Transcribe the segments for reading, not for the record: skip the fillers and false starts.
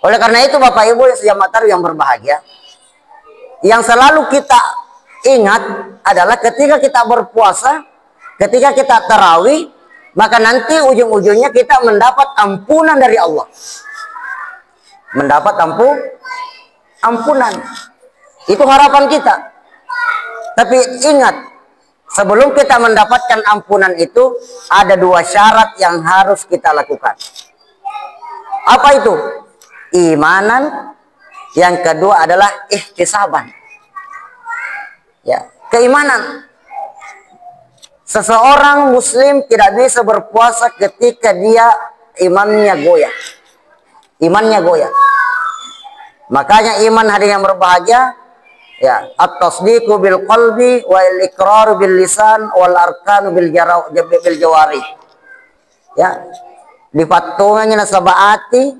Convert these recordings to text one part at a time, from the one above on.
Oleh karena itu Bapak Ibu jamaah tarawih yang berbahagia, yang selalu kita ingat adalah ketika kita berpuasa, ketika kita tarawih, maka nanti ujung-ujungnya kita mendapat ampunan dari Allah. Mendapat ampunan. Itu harapan kita. Tapi ingat, sebelum kita mendapatkan ampunan itu, ada 2 syarat yang harus kita lakukan. Apa itu? Imanan. Yang kedua adalah ihtisaban. Ya, keimanan. Seseorang muslim tidak bisa berpuasa ketika dia imannya goyah. Imannya goyah. Makanya iman hari yang berbahagia, ya, at-tasdiqu bil qalbi wal iqraru bil lisan wal arkanu bil jawari. Ya. Dipatungannya nasabah ati,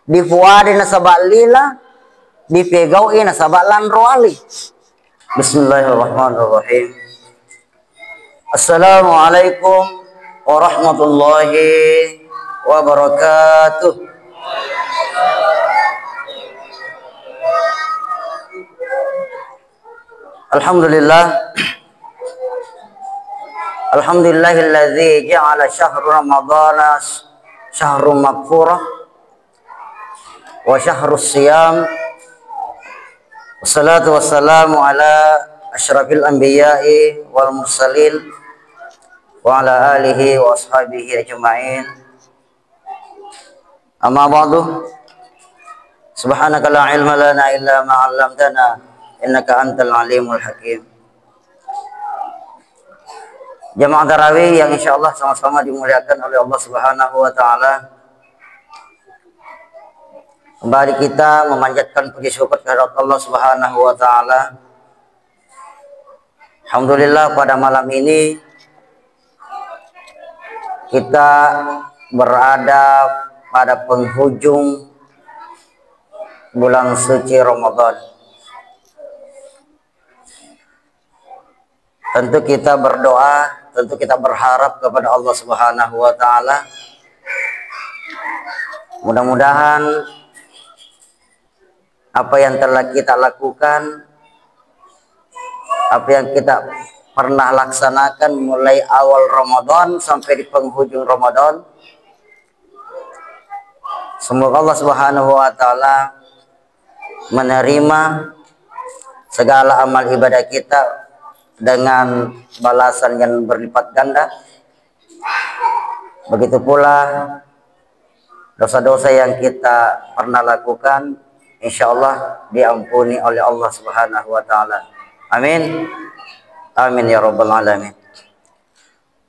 difuadi nasabah lila, dipegaui nasabah lanroali. Bismillahirrahmanirrahim. Assalamualaikum warahmatullahi wabarakatuh. Alhamdulillah. Alhamdulillahilladzi ja'ala syahru ramadhana syahrun maghfirah wa syahrus siyam. Wassalatu wassalamu ala asyrafil anbiya'i wal mursalin wa ala alihi wa ashabihi ajma'in. Amma ba'du. Subhanaka la ilma lana illa ma 'allamtana innaka antal alimul hakim. Jamaah tarawih yang insyaallah sama-sama dimuliakan oleh Allah Subhanahu wa taala. Kembali kita memanjatkan puji syukur kehadirat Allah Subhanahu wa taala. Alhamdulillah pada malam ini kita berada pada penghujung bulan suci Ramadan. Tentu kita berdoa, tentu kita berharap kepada Allah Subhanahu wa taala. Mudah-mudahan apa yang telah kita lakukan, apa yang kita pernah laksanakan mulai awal Ramadan sampai di penghujung Ramadan, semoga Allah Subhanahu wa taala menerima segala amal ibadah kita dengan balasan yang berlipat ganda. Begitu pula dosa-dosa yang kita pernah lakukan, insya Allah diampuni oleh Allah Subhanahu wa taala. Amin. Amin ya rabbal alamin.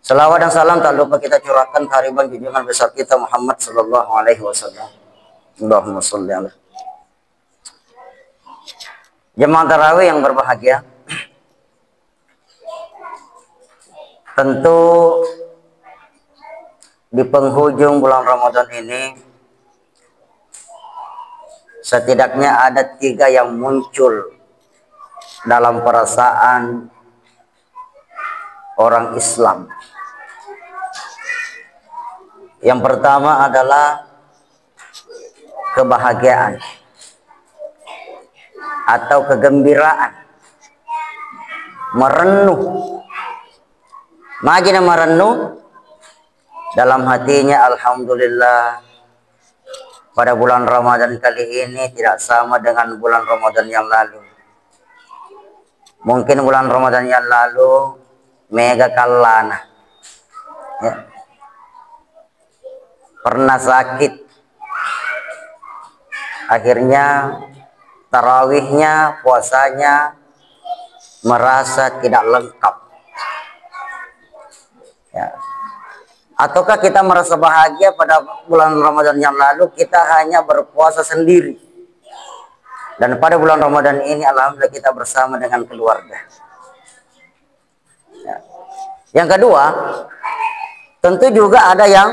Salawat dan salam tak lupa kita curahkan ke hariban junjungan besar kita Muhammad sallallahu alaihi wasallam. Allahumma sholli alaihi. Jemaah tarawih yang berbahagia, tentu di penghujung bulan Ramadan ini setidaknya ada 3 yang muncul dalam perasaan orang Islam. Yang pertama adalah kebahagiaan atau kegembiraan, merenung. Magina merenung dalam hatinya, alhamdulillah pada bulan Ramadan kali ini tidak sama dengan bulan Ramadan yang lalu. Mungkin bulan Ramadan yang lalu mega kalana, ya, pernah sakit, akhirnya tarawihnya, puasanya merasa tidak lengkap. Ya. Ataukah kita merasa bahagia pada bulan Ramadan yang lalu kita hanya berpuasa sendiri, dan pada bulan Ramadan ini alhamdulillah kita bersama dengan keluarga. Ya. Yang kedua, tentu juga ada yang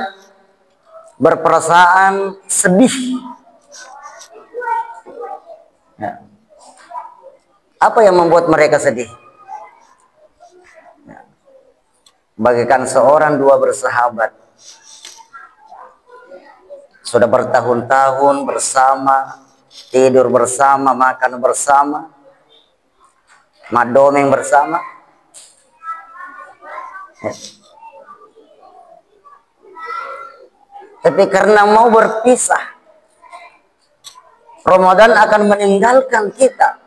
berperasaan sedih. Ya. Apa yang membuat mereka sedih? Bagaikan seorang 2 bersahabat, sudah bertahun-tahun bersama, tidur bersama, makan bersama, madomeng bersama. Tapi karena mau berpisah, Ramadan akan meninggalkan kita.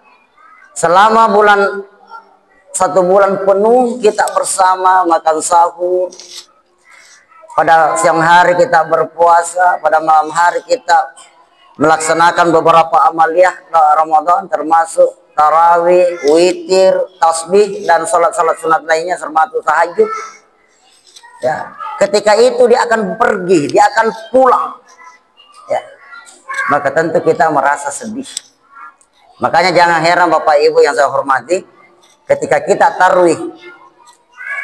Selama 1 bulan penuh kita bersama makan sahur. Pada siang hari kita berpuasa, pada malam hari kita melaksanakan beberapa amaliyah Ramadan, termasuk tarawih, witir, tasbih, dan salat-salat sunat lainnya termasuk tahajud. Ya, ketika itu dia akan pergi, dia akan pulang. Ya, maka tentu kita merasa sedih. Makanya jangan heran Bapak Ibu yang saya hormati, ketika kita tarawih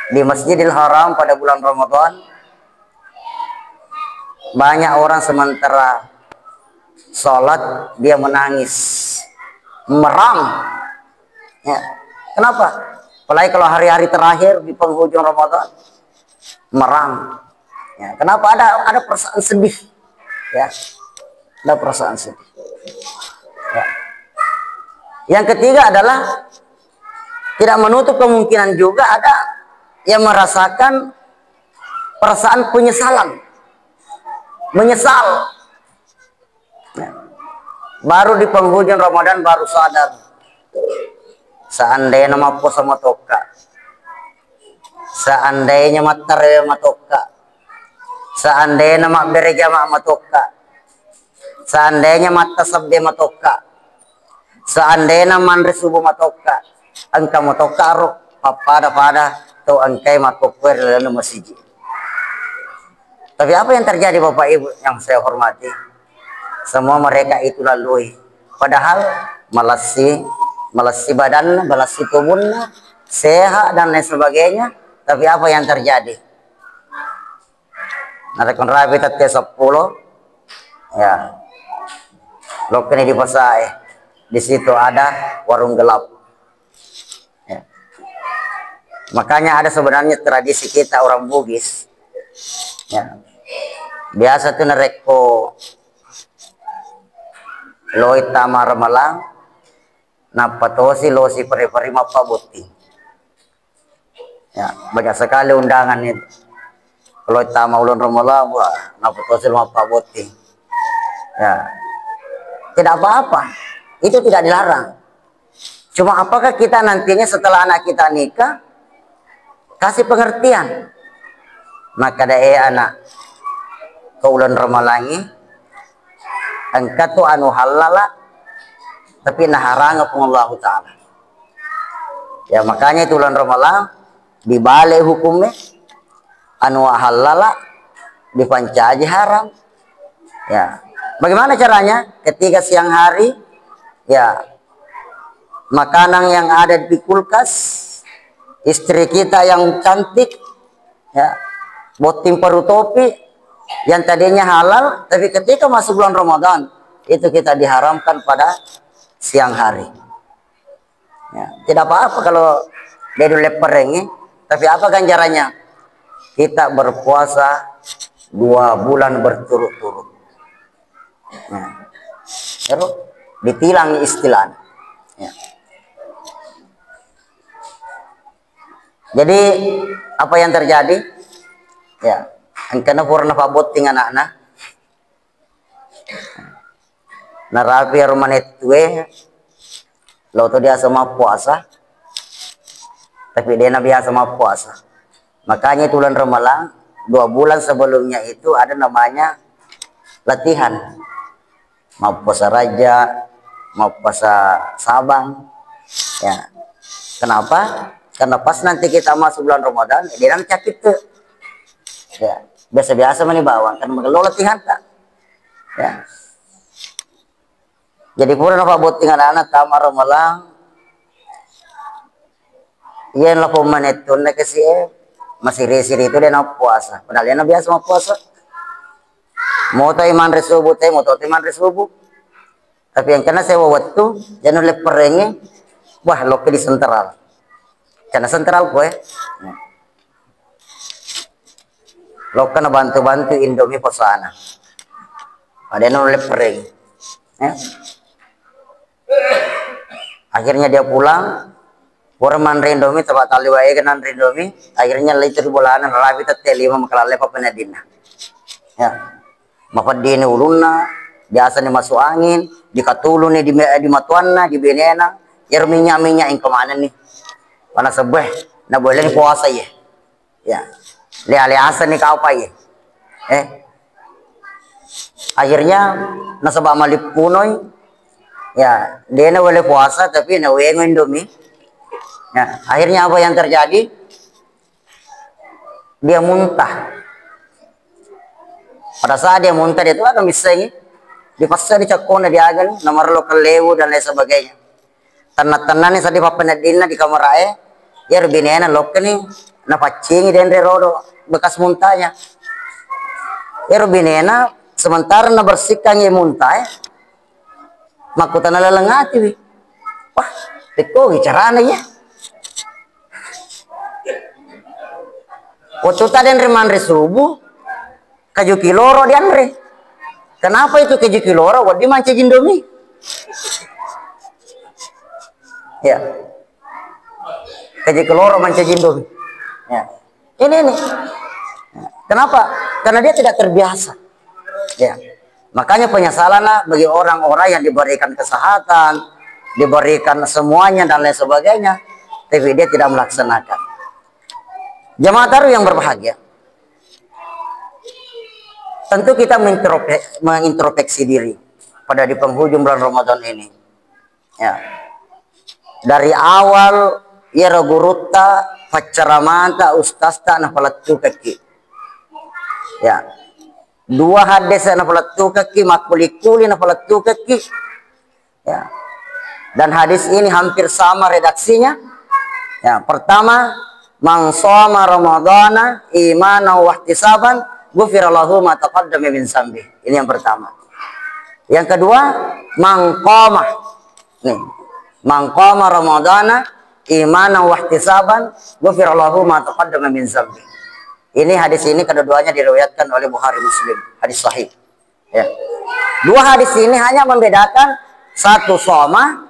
di Masjidil Haram pada bulan Ramadan, banyak orang sementara sholat dia menangis, meram. Ya. Kenapa? Apalagi kalau hari-hari terakhir di penghujung Ramadan, meram. Ya. Kenapa? Ada perasaan sedih. Ya. Ada perasaan sedih. Ya. Yang ketiga adalah tidak menutup kemungkinan juga ada yang merasakan perasaan penyesalan. Menyesal. Ya. Baru di penghujung Ramadan baru sadar. Seandainya mapo sama toka. Seandainya matare matoka. Seandainya mak bereja mak matoka. Seandainya mata sabde matoka. Seandainya mandre subuh matoka. Angka matoka ro pada to angkai matokwer lalu masjid. Tapi apa yang terjadi Bapak Ibu yang saya hormati? Semua mereka itu lalui. Padahal melasi badan, melasi tubuhnya, sehat dan lain sebagainya. Tapi apa yang terjadi? Narekon rabi tatte 10. Ya. Lokene di pasai. Di situ ada warung gelap. Ya. Makanya ada sebenarnya tradisi kita orang Bugis. Ya. Biasa tuh nereko loi tamar malang napatosi losi pare-pare mapabuti. Ya, banyak sekali undangan itu. Kalau tama ulun ramalang wah napatosi mapabuti. Ya. Tidak apa-apa. Itu tidak dilarang. Cuma apakah kita nantinya setelah anak kita nikah kasih pengertian? Maka anak kaulan ramalangi angkat tu anu halala tapi naharanga pun Allah Ta'ala. Ya makanya itu bulan ramalan dibalik hukumnya anu halala dipancaji haram. Ya bagaimana caranya? Ketika siang hari ya makanan yang ada di kulkas, istri kita yang cantik ya botim paru topi yang tadinya halal, tapi ketika masuk bulan Ramadan itu kita diharamkan pada siang hari. Ya, tidak apa-apa kalau dia dulu leperengi, tapi apa ganjarannya? Kita berpuasa 2 bulan berturut-turut. Ya. Terus ditilang istilah. Ya. Jadi apa yang terjadi? Ya. Angkana purna pabot ting anak-anak. Narapi rumanet tuwe. Lo to dia sama puasa. Tapi dia na biasa sama puasa. Makanya bulan Ramalan 2 bulan sebelumnya itu ada namanya latihan. Mau puasa Raja, mau puasa Sabang. Ya. Kenapa? Karena pas nanti kita masuk bulan Ramadan, dia nang sakit tuh. Ya. Biasa-biasa mani bawang kan mengelola latihan tak. Ya. Jadi pura apa buat tinggal anak tamar malang. Yan lah menit tuh nak kasi masih resir itu dia nak puasa. Padahal dia nak biasa mau puasa. Mau tahu iman resubu teh, mau tahu iman resubu. Tapi yang kena saya waktu jangan leperengi, wah lo di sentral. Karena sentral gue. Ya. Lo kena bantu-bantu Indomie posana. Ada yang oleh pereng. Ya. Akhirnya dia pulang. Orang rindomi tempat tali wae kenan rindomi. Akhirnya litur bulanan rabi teteli makalale papenadina. Ya. Mapadi ni ulunna, biasa ni masuk angin, dikatulu ni di matuanna, di benena, yer minyak yang kemana nih? Karena sebeh, na boleh ni puasa ya. Ya. Le asa ni kau apa ya? Akhirnya nasabak malip punoy, ya dia na boleh puasa tapi na wengo indomie. Ya, akhirnya apa yang terjadi? Dia muntah. Pada saat dia muntah dia itu akan misalnya dipaksa dicakona diagan nomor lokal lewu dan lain sebagainya. Tanah-tanah ni sadi papenadina di kamar ae, ya binena lokal ni napacingi dan rodo bekas muntahnya. Ya binena sementara na bersihkan ye muntah, makutan lalengati. Wah, teko caranya ya. Waktu tadi remandre subuh, kaju kiloro di andre. Kenapa itu kaju kiloro? Wadi manca jindomi. Ya, kaju kiloro manca jindomi. Ya, ini. Kenapa? Karena dia tidak terbiasa. Ya, makanya penyesalan bagi orang-orang yang diberikan kesehatan, diberikan semuanya dan lain sebagainya, tapi dia tidak melaksanakan. Jamaah taruh yang berbahagia, tentu kita mengintrospeksi diri pada di penghujung bulan Ramadan ini. Ya. Dari awal ya gurutta pacaramanta ustasta na palatu kaki. Ya. Dua hadis na palatu kaki makulikuli na palatu kaki. Ya. Dan hadis ini hampir sama redaksinya. Ya, pertama man shoma ramadhana imanan wa ihtisaban ghufira lahu ma taqaddama min dzambi. Ini yang pertama. Yang kedua, man qama. Nih. Man qama ramadhana imanan wa ihtisaban ghufira lahu ma taqaddama min dzambi. Ini hadis ini kedua-duanya diriwayatkan oleh Bukhari Muslim, hadis sahih. Ya. Dua hadis ini hanya membedakan satu shoma,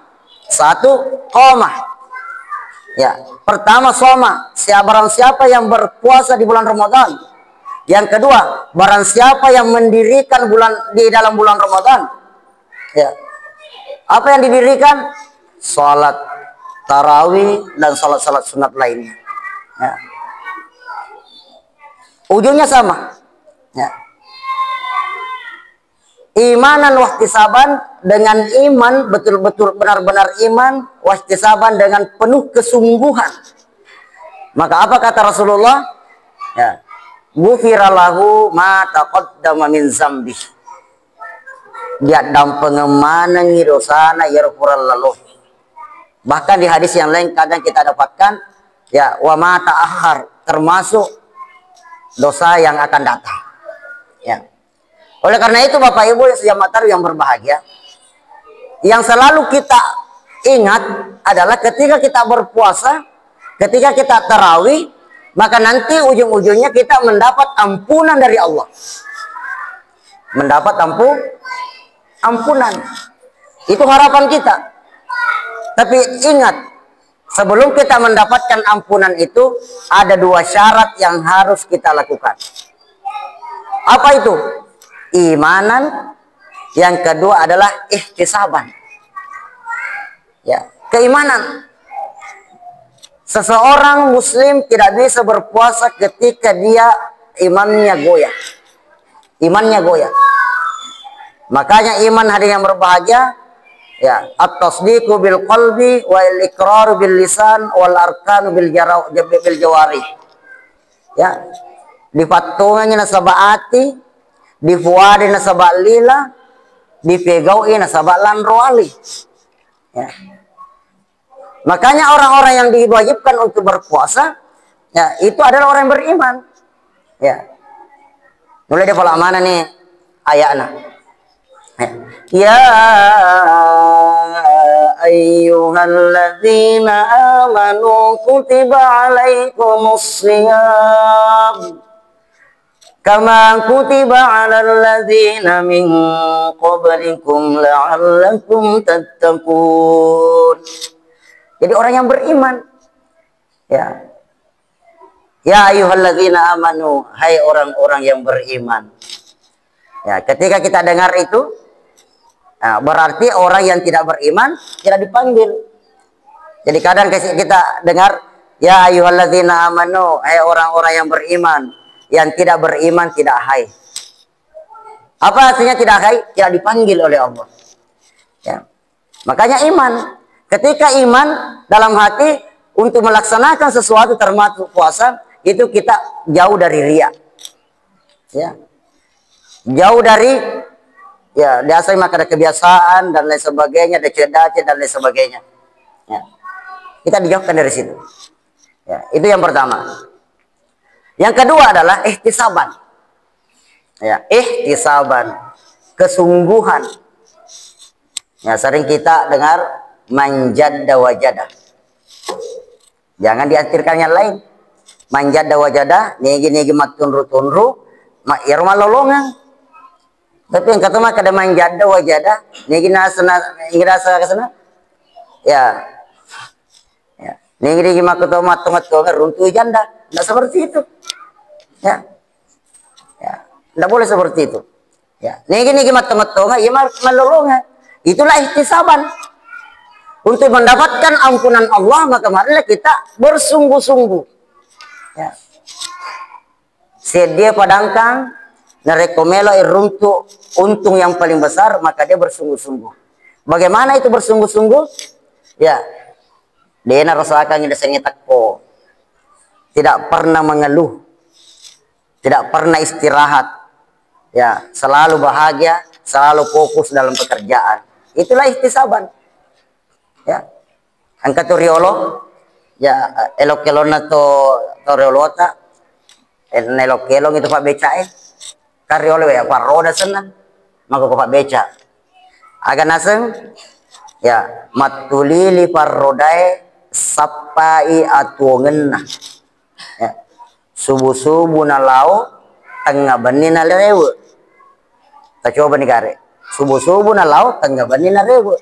satu qama. Ya, pertama soma, barang siapa yang berpuasa di bulan Ramadan. Yang kedua, barang siapa yang mendirikan di dalam bulan Ramadan. Ya. Apa yang didirikan? Salat tarawih dan salat-salat sunat lainnya. Ya. Ujungnya sama. Ya. Imanan wahtisaban, dengan iman betul-betul benar-benar iman, wahtisaban dengan penuh kesungguhan. Maka apa kata Rasulullah? Ya. Ghufira lahu ma taqaddama min zambi. Dia dalam pengemanan dosana yarfural lalu. Bahkan di hadis yang lain kadang kita dapatkan ya wa ma ta'akhir, termasuk dosa yang akan datang. Ya. Oleh karena itu Bapak Ibu yang berbahagia, yang selalu kita ingat adalah ketika kita berpuasa, ketika kita tarawih, maka nanti ujung-ujungnya kita mendapat ampunan dari Allah. Mendapat ampunan. Itu harapan kita. Tapi ingat, sebelum kita mendapatkan ampunan itu, ada dua syarat yang harus kita lakukan. Apa itu? Imanan, yang kedua adalah ihtisaban. Ya, keimanan. Seseorang muslim tidak bisa berpuasa ketika dia imannya goyah. Imannya goyah. Makanya iman hadirin yang berbahagia, ya, at-tasdiqu bil qalbi wal iqraru bil lisan wal arkanu bil jawari. Ya, dipatungannya nasabah ati, difuadi nasabak lila, dipegaui nasabak lanroali. Ya. Makanya orang-orang yang diwajibkan untuk berpuasa, ya itu adalah orang yang beriman. Ya. Mulai dari pola mana nih ayatnya? Ya ayyuhalladzina amanu kutiba alaikumus shiyam Kama kutiba 'alal ladzina min qablikum la'allakum tattaqun. Jadi orang yang beriman, ya. Ya ayyuhalladzina amanu, hai orang-orang yang beriman. Ya, ketika kita dengar itu, nah, berarti orang yang tidak beriman tidak dipanggil. Jadi kadang kita dengar, ya ayyuhalladzina amanu, hai orang-orang yang beriman. Yang tidak beriman tidak hai. Apa artinya tidak hai? Tidak dipanggil oleh Allah. Ya. Makanya iman. Ketika iman dalam hati untuk melaksanakan sesuatu termasuk puasa, itu kita jauh dari riya. Ya. Jauh dari ya biasa maka ada kebiasaan dan lain sebagainya, ada cedacet dan lain sebagainya. Ya. Kita dijauhkan dari situ. Ya, itu yang pertama. Yang kedua adalah ihtisaban. Ya, ihtisaban, kesungguhan. Ya, sering kita dengar manjadda wajada. Jangan diartikan yang lain. Manjadda wajada, negi matunru ya rumah lolongan. Tapi yang kata mah kada manjadda wajada, negi nasa kesana. Ya. Ya, negi makuto matunga runtuh janda. Tidak seperti itu. Ya. Ya, tidak boleh seperti itu. Ya, negi matunga ya melolongan. Itulah ihtisaban. Untuk mendapatkan ampunan Allah, maka marilah kita bersungguh-sungguh. Ya. Sedia padangkang, narekomelo iruntu untung yang paling besar, maka dia bersungguh-sungguh. Bagaimana itu bersungguh-sungguh? Ya, dia rasakan yang sengitak ko. Tidak pernah mengeluh, tidak pernah istirahat, ya selalu bahagia, selalu fokus dalam pekerjaan. Itulah ihtisaban. Ya, angkat riolo, ya elok-elona to riolota, elok-elong itu pak beca kariolo ya pak roda senang, maka pak beca. Agak naseng, ya matulili par rodae sapai atuongenna. Ya. Subuh-subuh na lau tengah bani na lewe. Tak coba nih kare. Subuh-subuh na lau tengah bani na lewe.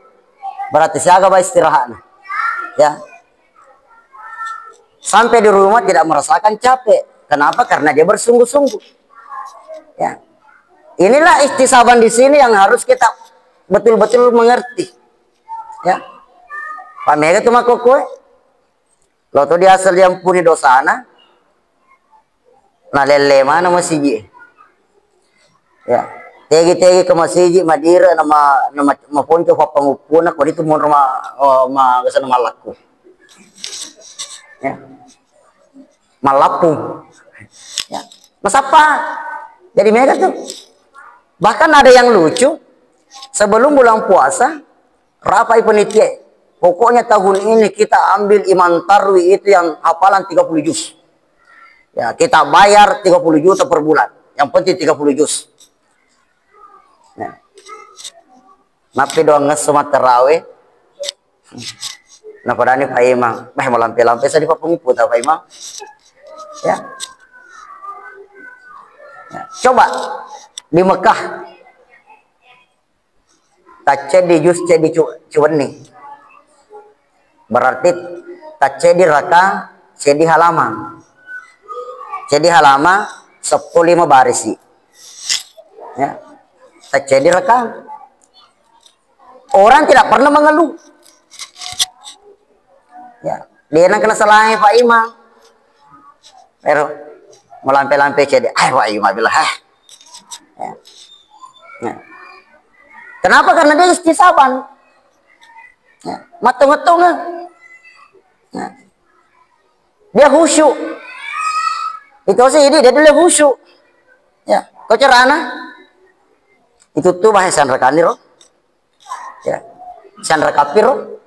Berarti siaga ba istirahat. Ya. Sampai di rumah tidak merasakan capek. Kenapa? Karena dia bersungguh-sungguh. Ya. Inilah ihtisaban di sini yang harus kita betul-betul mengerti. Ya. Pak Mega tuh mako kue. Lo tuh dia asal yang puni dosana. Nah lele mana masih ya tegi ke masjid madira nama ponco papangupuna kau itu mau rumah kesana malaku ya malapu ya mas apa jadi mereka tuh bahkan ada yang lucu sebelum bulan puasa rapai penitia pokoknya tahun ini kita ambil iman tarwi itu yang hafalan 30 juz. Ya, kita bayar 30 juta per bulan. Yang penting 30 juz. Nah. Napi doang ngesumat terawih. Nah, pada ini Pak Imam. Mau lampe-lampe saya di pengumpul Pak Imam. Ya. Ya. Coba di Mekah. Tace di juz di cuwani. Berarti tace di raka, di halaman. Jadi halaman 15 barisi. Ya. Jadi rekam. Orang tidak pernah mengeluh. Ya, dia nak kena salahnya Pak Imam. Pero melampe-lampe jadi, Pak Imam bilang, ya. Ya. Kenapa? Karena dia istisaban. Ya. Matung-matung. Ya. Dia khusyuk. Itu sih ini dia dulu khusyuk. Ya, kau cerana. Itu tuh bahasa rekani roh. Ya. Sandra kapiro.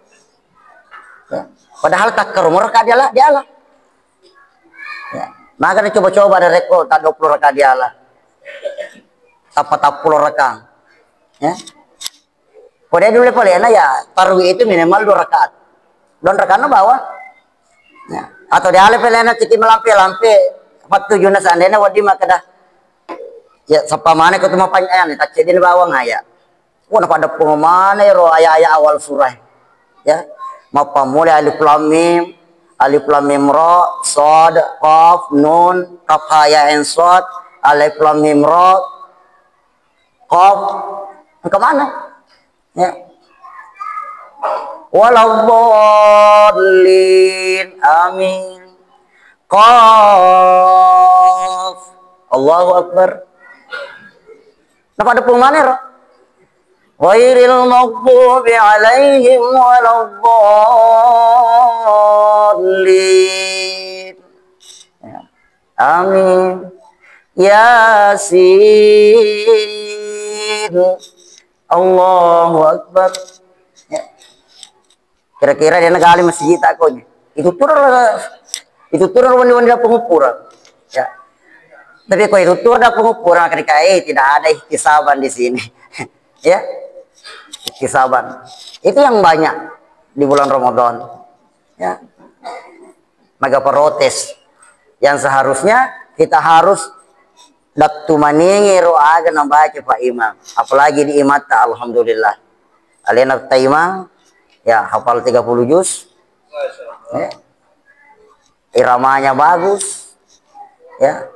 Ya. Padahal tak ke rumah reka dia lah. Ya. Maka dia coba-coba ada rekor tak 20 reka dia lah. Tapa 10 reka. Ya. Pada dulu polena ya tarwi itu minimal 2 rakaat. 2 rakaat bawah. Ya. Atau dia ale pelena kita melampe-lampe 47 na seandainya wadi maka dah Ya sapa mana kau cuma panjang tak cedin bawang ayat. Wah pada pengomane ro ayat awal surah. Ya. Mapa mulai alif lam mim ra sad qaf nun kaf ha ya ain sad alif lam mim ra qaf ke mana? Ya. Waladdallin amin. Qaf Allahu akbar. Nah pada pengomane ro ghairil maghdubi alaihim waladdallin. Ya. Amin. Yasin. Allahu akbar. Ya. Kira-kira dia negali masjid aku. Itu turun wani-wani pengukuran. Ya. Tapi kalau itu turun pengukuran ketika tidak ada ihtisaban di sini. Ya. Ihtisaban. Itu yang banyak di bulan Ramadan. Ya. Maka protes yang seharusnya kita harus daktu maningi ro'aga nambaca Pak Imam. Apalagi di imata alhamdulillah. Alena taimang ya hafal 30 juz. Ya. Iramanya bagus. Ya.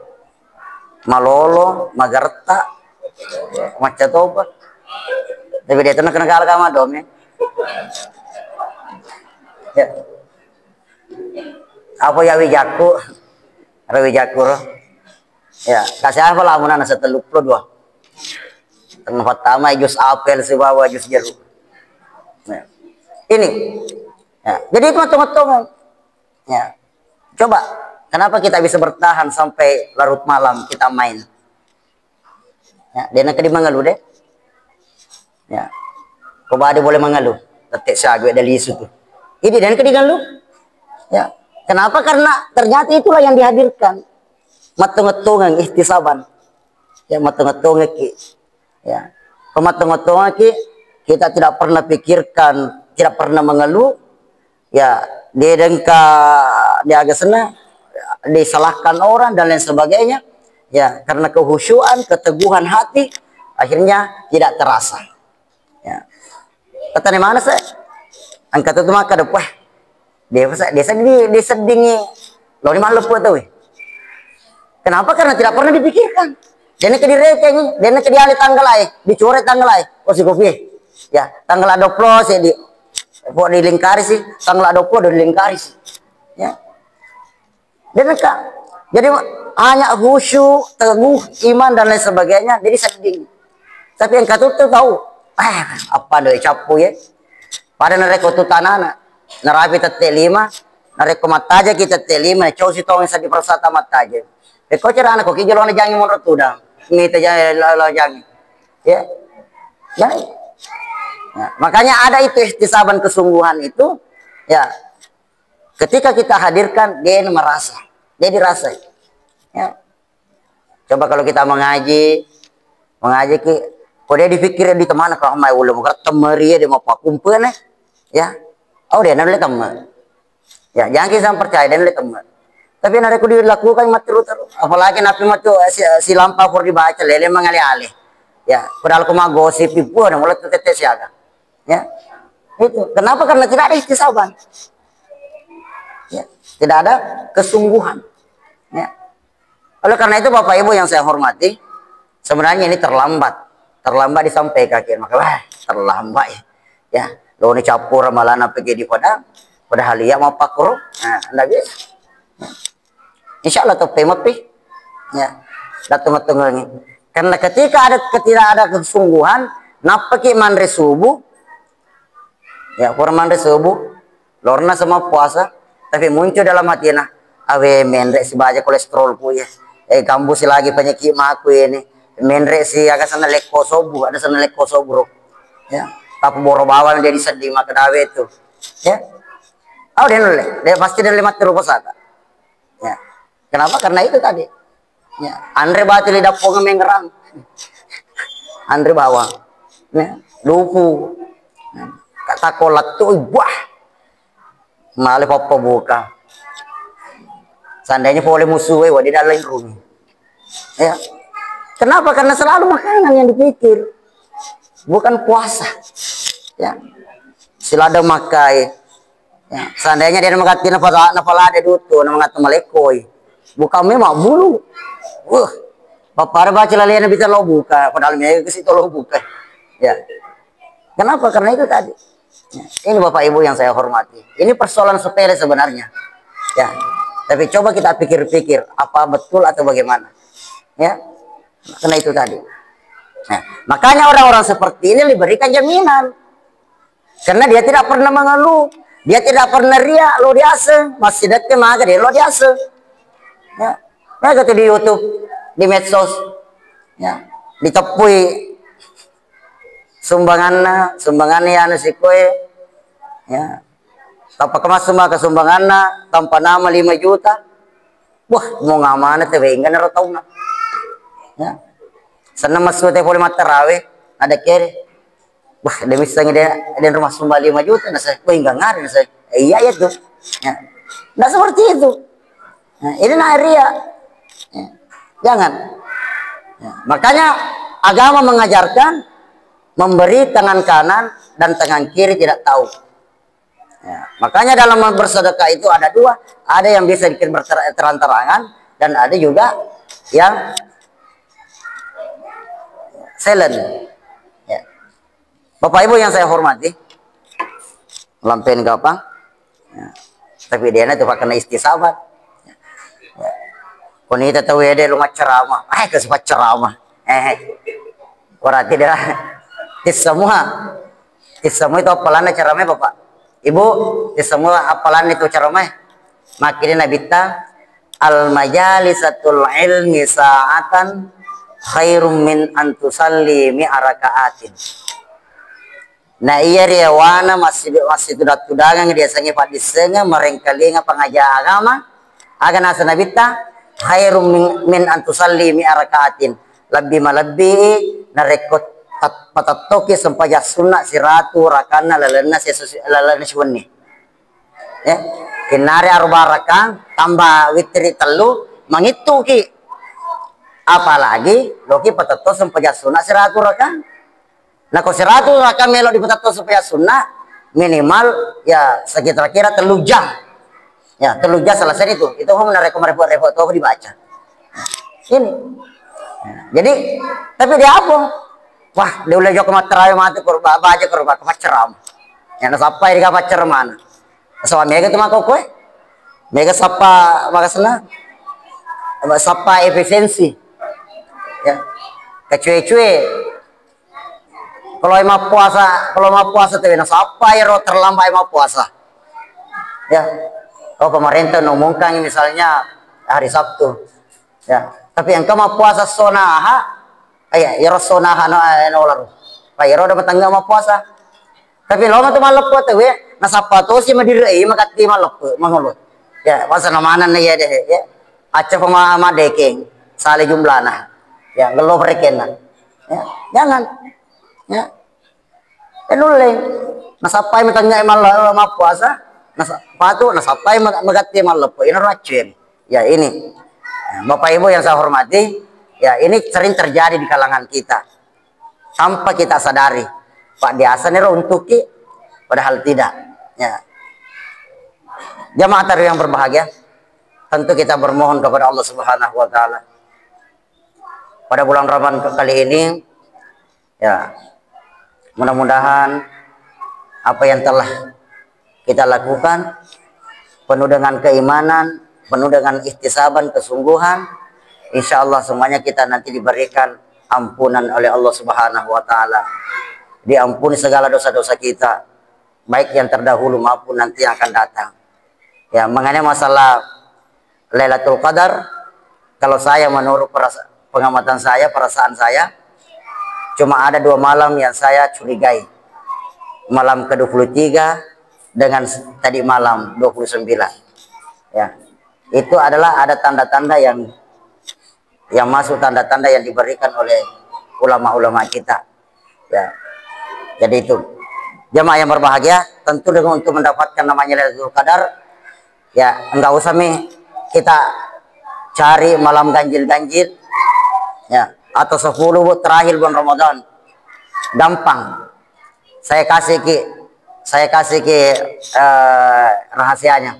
Malolo, magarta, maca tobat. Tapi dia tenang kena kalah sama dom ya. Ya. Apa ya wijaku? Rawijaku. Ya, kasih apa lah munana seteluk pro dua. Tengah pertama jus apel si bawa jus jeruk. Ya. Ini. Ya. Jadi itu tunggu-tunggu. Ya. Coba, kenapa kita bisa bertahan sampai larut malam kita main? Ya, dia nak di mengeluh deh. Ya. Kau bade boleh mengeluh. Tetek sagu dari isu tuh. Ini dan kedigan lu. Ya. Kenapa? Karena ternyata itulah yang dihadirkan. Matung-matungan ihtisaban. Ya, matung-matungan ki. Ya. Pematung-matungan ki kita tidak pernah pikirkan, tidak pernah mengeluh. Ya, dia dengka dia agak senang disalahkan orang dan lain sebagainya. Ya, karena kehusyuan, keteguhan hati akhirnya tidak terasa. Ya. Kata di mana saya? Angkat itu maka depan. Dia sedingi. Lo di mana lepas tu? Kenapa? Karena tidak pernah dipikirkan. Dia nak direken, dia nak dialih tanggal lain, dicoret tanggal lain. Oh si kopi. Ya, tanggal 20 sih buat dilingkari sih, tanggal 20 dilingkari sih. Ya. Dan enggak. Jadi hanya khusyuk, teguh, iman dan lain sebagainya, jadi sedih. Tapi yang kata itu tahu, apa doi capu ya? Pada nareko tu tanana, narapi tete 5, nareko mataja kita tete 5, cow si tong sa di persata mataja. Eko cara anak kok kijelo na jangi monro tudang, ngita jangi, ya, jadi. Ya, makanya ada itu ihtisaban kesungguhan itu, ya. Ketika kita hadirkan, dia merasa, dia dirasa. Ya. Coba kalau kita mengaji ki, kok dia dipikir di temana kalau mai ulah bukan temeria dia mau pakumpeun ya. Oh dia nolak teman. Ya, jangan kita percaya dia nolak teman. Tapi nareku dilakukan terus. Apalagi napi matu si lampa pur dibaca lele mengalih-alih. Ya, padahal aku mah gosip ibu dan mulai tetes siaga. Ya. Itu. Kenapa? Karena tidak ada ihtisaban. Ya, tidak ada kesungguhan. Ya. Oleh karena itu Bapak Ibu yang saya hormati, sebenarnya ini terlambat disampaikan maka terlambat ya. Lo ni capur malah pergi di padahal dia mau pakur, nah anda bisa. Ya. Insya Allah mapi, ya, datang ini. Karena ketika tidak ada kesungguhan, napaki mandre subuh, ya kurang mandre subuh, lorna sama puasa, tapi muncul dalam hati nah, awe mendre si baja kolesterol ku ya, kambusi lagi penyakit maku ini, mendre si agak sana leko sobu, ada sana leko sobro, ya, tapi boro bawang jadi sedih maka dawe itu, ya, oh dia pasti dia lemat terus ada, ya, kenapa? Karena itu tadi, ya, Andre batu lidah ponga mengerang, Andre bawang, ya, lupu, kata kolak tuh, wah. Malih papa buka. Seandainya boleh musuh di dalam rumah. Ya. Kenapa? Karena selalu makanan yang dipikir, bukan puasa. Ya, sila ada makai. Ya, seandainya dia mengatakan nafala ada dutu, mengatakan malekoi, bukan memang bulu. Bapak baca lalian bisa lo buka, padahal mereka ke situ lo buka. Ya, kenapa? Karena itu tadi. Ya, ini Bapak Ibu yang saya hormati. Ini persoalan sepele sebenarnya. Ya, tapi coba kita pikir-pikir apa betul atau bagaimana. Ya, karena itu tadi. Nah, makanya orang-orang seperti ini diberikan jaminan. Karena dia tidak pernah mengeluh, dia tidak pernah riak, lo biasa, masih dekat maka dia lo biasa. Ya, mereka tuh di YouTube, di medsos, ya, ditepui sumbangannya anu si kue, ya, tanpa kemas semua kesumbangannya, tanpa nama 5 juta, wah mau ngamana tuh, enggak tahu na, ya, senang masuk telepon terawih, ada kiri. Wah, dia misalnya dia rumah sumbang 5 juta, nah saya, wah enggak ngaruh, saya, iya tuh, ya, nggak seperti itu, nah, ini ria, ya, jangan, ya, makanya agama mengajarkan memberi tangan kanan dan tangan kiri tidak tahu, ya, makanya dalam bersedekah itu ada dua, ada yang bisa bikin terang-terangan dan ada juga yang silent. Bapak Ibu yang saya hormati, lampen gampang, ya, tapi dia nanti kena istisabat. Ya. Konita tahu ya dia lumat ceramah, kesempat ceramah, berarti dia tis semua itu apalan ceramah Bapak Ibu, tis semua apalan itu ceramah, makin nabita al majalisatul ilmi sa'atan khairum min antusalli mi'arakaatin. Nah iya dia wana masih tudangan dia sange pak disenga merengkalinga pengajar agama agan asa nabita khairum min antusalli mi arakaatin lebih narekot patatoki sempaja sunnah siratu rakana lalana suwani ya kinari arba rakang tambah witri telu mangituki apalagi loki patato sempaja sunnah siratu rakang. Nah kalau 100 rakaat melo dipetato supaya sunnah minimal ya sekitar kira 3 jam. Ya 3 jam selesai itu. Itu mau repot-repot tuh dibaca. Ini. Ya, jadi tapi dia apa? Wah dia udah jauh materai mati kurba baca kurba kepaceram. Ya nah sampai di kapacer mana? Soal mega tuh mako kowe. Mega sapa makasna. Sapa efisiensi. Ya. Kecuali kalau mau puasa tuh nah siapa ya terlambat mau puasa ya pemerintah ngomongkan misalnya hari Sabtu ya tapi yang mau puasa sonaha ya sonaha nolar pak ya udah petangga mau puasa tapi lo tuh malam tuh ya nah siapa tuh sih madiri makati malam mengulut ya puasa namanan ya deh ya aceh pemama deking sale jumlahnya ya ngeluh rekenan ya jangan ya nuleng nasapai matanya emal puasa nasapatu nasapai magati emal lepo ini racun ya ini Bapak Ibu yang saya hormati ya ini sering terjadi di kalangan kita tanpa kita sadari Pak biasa nih untuk padahal tidak ya jamaah tarawih yang berbahagia tentu kita bermohon kepada Allah Subhanahu wa taala pada bulan Ramadan kali ini ya mudah-mudahan apa yang telah kita lakukan penuh dengan keimanan, penuh dengan ihtisaban, kesungguhan, insya Allah semuanya kita nanti diberikan ampunan oleh Allah Subhanahu wa taala. Diampuni segala dosa-dosa kita, baik yang terdahulu maupun nanti yang akan datang. Ya, mengenai masalah Lailatul Qadar, kalau saya menurut pengamatan saya, perasaan saya, cuma ada 2 malam yang saya curigai. Malam ke-23 dengan tadi malam 29. Ya. Itu adalah ada tanda-tanda yang masuk tanda-tanda yang diberikan oleh ulama-ulama kita. Ya. Jadi itu. Jamaah yang berbahagia, tentu dengan untuk mendapatkan namanya Lailatul Qadar, ya enggak usah kita cari malam ganjil-ganjil. Ya. atau 10 terakhir bulan Ramadan. Gampang. Saya kasih ki rahasianya.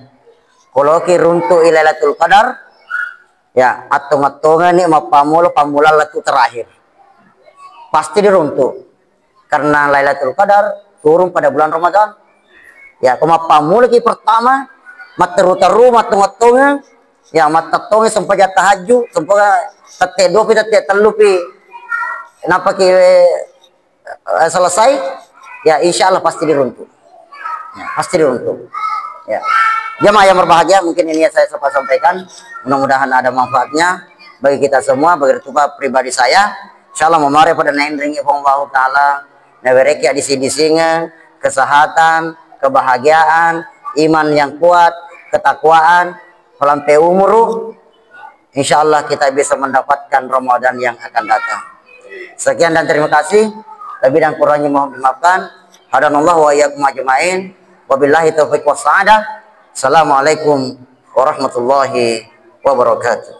Kalau ki runtuh Lailatul Qadar, ya atung-atungan nih pamula latu terakhir. Pasti diruntuh. Karena Lailatul Qadar turun pada bulan Ramadan. Ya, kuma pamula ki pertama, materu-teru matung-atungnya, ya matatongnya sampai jatah tahajud, sampai tete dopi tete telupi. Kenapa ki selesai? Ya insya Allah pasti diruntuh. Ya, pasti diruntuh. Ya. Jemaah yang berbahagia, mungkin ini yang saya sempat sampaikan. Mudah-mudahan ada manfaatnya bagi kita semua, bagi pribadi saya. Insyaallah memari pada naindringi Allah Ta'ala, nevereki di sini kesehatan, kebahagiaan, iman yang kuat, ketakwaan, sampai umur. Insyaallah kita bisa mendapatkan Ramadan yang akan datang. Sekian dan terima kasih. Lebih dan kurangnya mohon dimaafkan. Hadanallahu wa iyyakum ajmain. Wabillahi taufiq wassadah. Assalamualaikum warahmatullahi wabarakatuh.